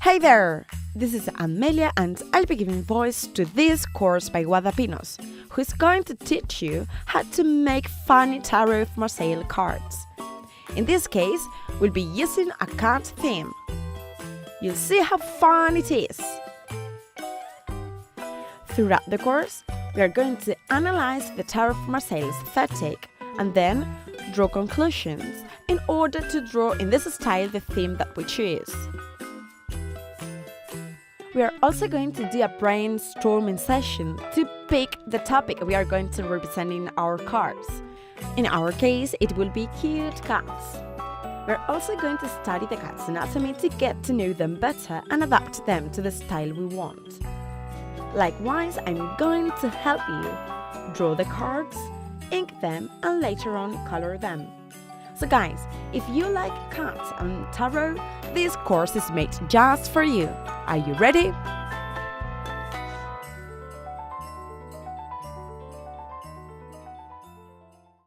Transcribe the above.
Hey there! This is Amelia and I'll be giving voice to this course by Guadapinos, who is going to teach you how to make funny Tarot of Marseilles cards. In this case, we'll be using a card theme. You'll see how fun it is! Throughout the course, we are going to analyze the Tarot of Marseilles aesthetic and then draw conclusions in order to draw in this style the theme that we choose. We are also going to do a brainstorming session to pick the topic we are going to represent in our cards. In our case, it will be cute cats. We're also going to study the cat's anatomy to get to know them better and adapt them to the style we want. Likewise, I'm going to help you draw the cards, ink them, and later on color them. So guys, if you like cats and tarot, this course is made just for you. Are you ready?